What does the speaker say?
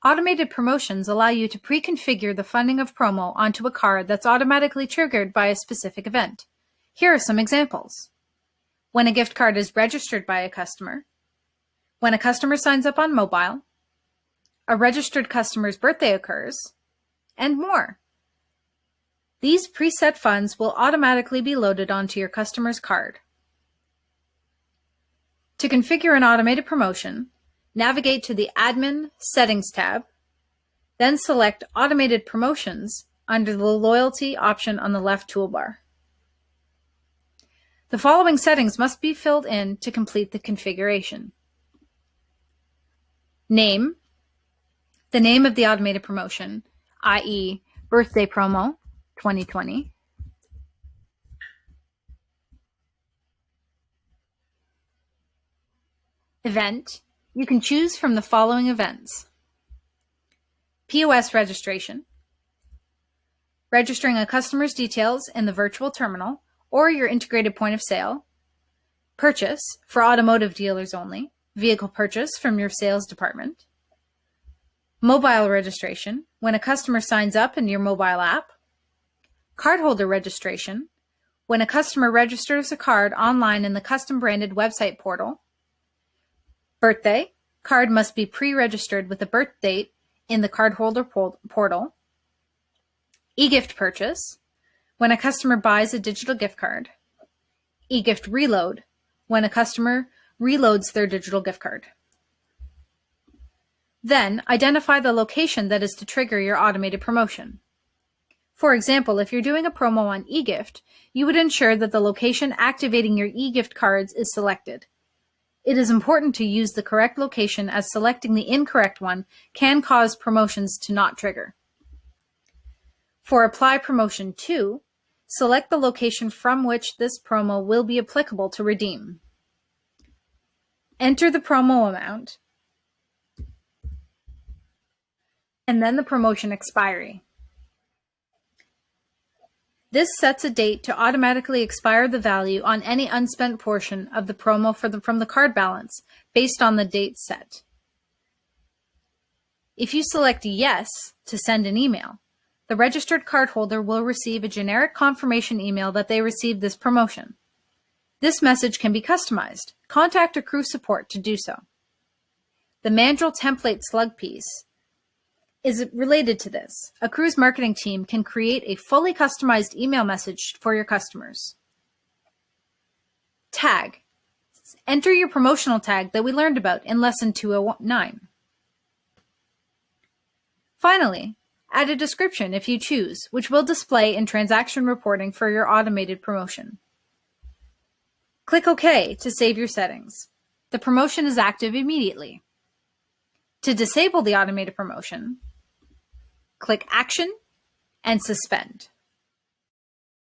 Automated promotions allow you to pre-configure the funding of promo onto a card that's automatically triggered by a specific event. Here are some examples. When a gift card is registered by a customer, when a customer signs up on mobile, a registered customer's birthday occurs, and more. These preset funds will automatically be loaded onto your customer's card. To configure an automated promotion, navigate to the Admin Settings tab, then select Automated Promotions under the Loyalty option on the left toolbar. The following settings must be filled in to complete the configuration. Name, the name of the automated promotion, i.e. Birthday Promo 2020. Event, you can choose from the following events. POS registration, registering a customer's details in the virtual terminal or your integrated point of sale. Purchase, for automotive dealers only, vehicle purchase from your sales department. Mobile registration, when a customer signs up in your mobile app. Cardholder registration, when a customer registers a card online in the custom branded website portal. Birthday, card must be pre-registered with a birth date in the cardholder portal. E-gift purchase, when a customer buys a digital gift card. E-gift reload, when a customer reloads their digital gift card. Then, identify the location that is to trigger your automated promotion. For example, if you're doing a promo on eGift, you would ensure that the location activating your eGift cards is selected. It is important to use the correct location, as selecting the incorrect one can cause promotions to not trigger. For Apply Promotion 2, select the location from which this promo will be applicable to redeem. Enter the promo amount, and then the promotion expiry. This sets a date to automatically expire the value on any unspent portion of the promo from the card balance based on the date set. If you select Yes to send an email, the registered cardholder will receive a generic confirmation email that they received this promotion. This message can be customized. Contact Ackroo support to do so. The Mandrill template slug piece is related to this. Ackroo's marketing team can create a fully customized email message for your customers. Tag. Enter your promotional tag that we learned about in Lesson 209. Finally, add a description if you choose, which will display in transaction reporting for your automated promotion. Click OK to save your settings. The promotion is active immediately. To disable the automated promotion, click Action and Suspend.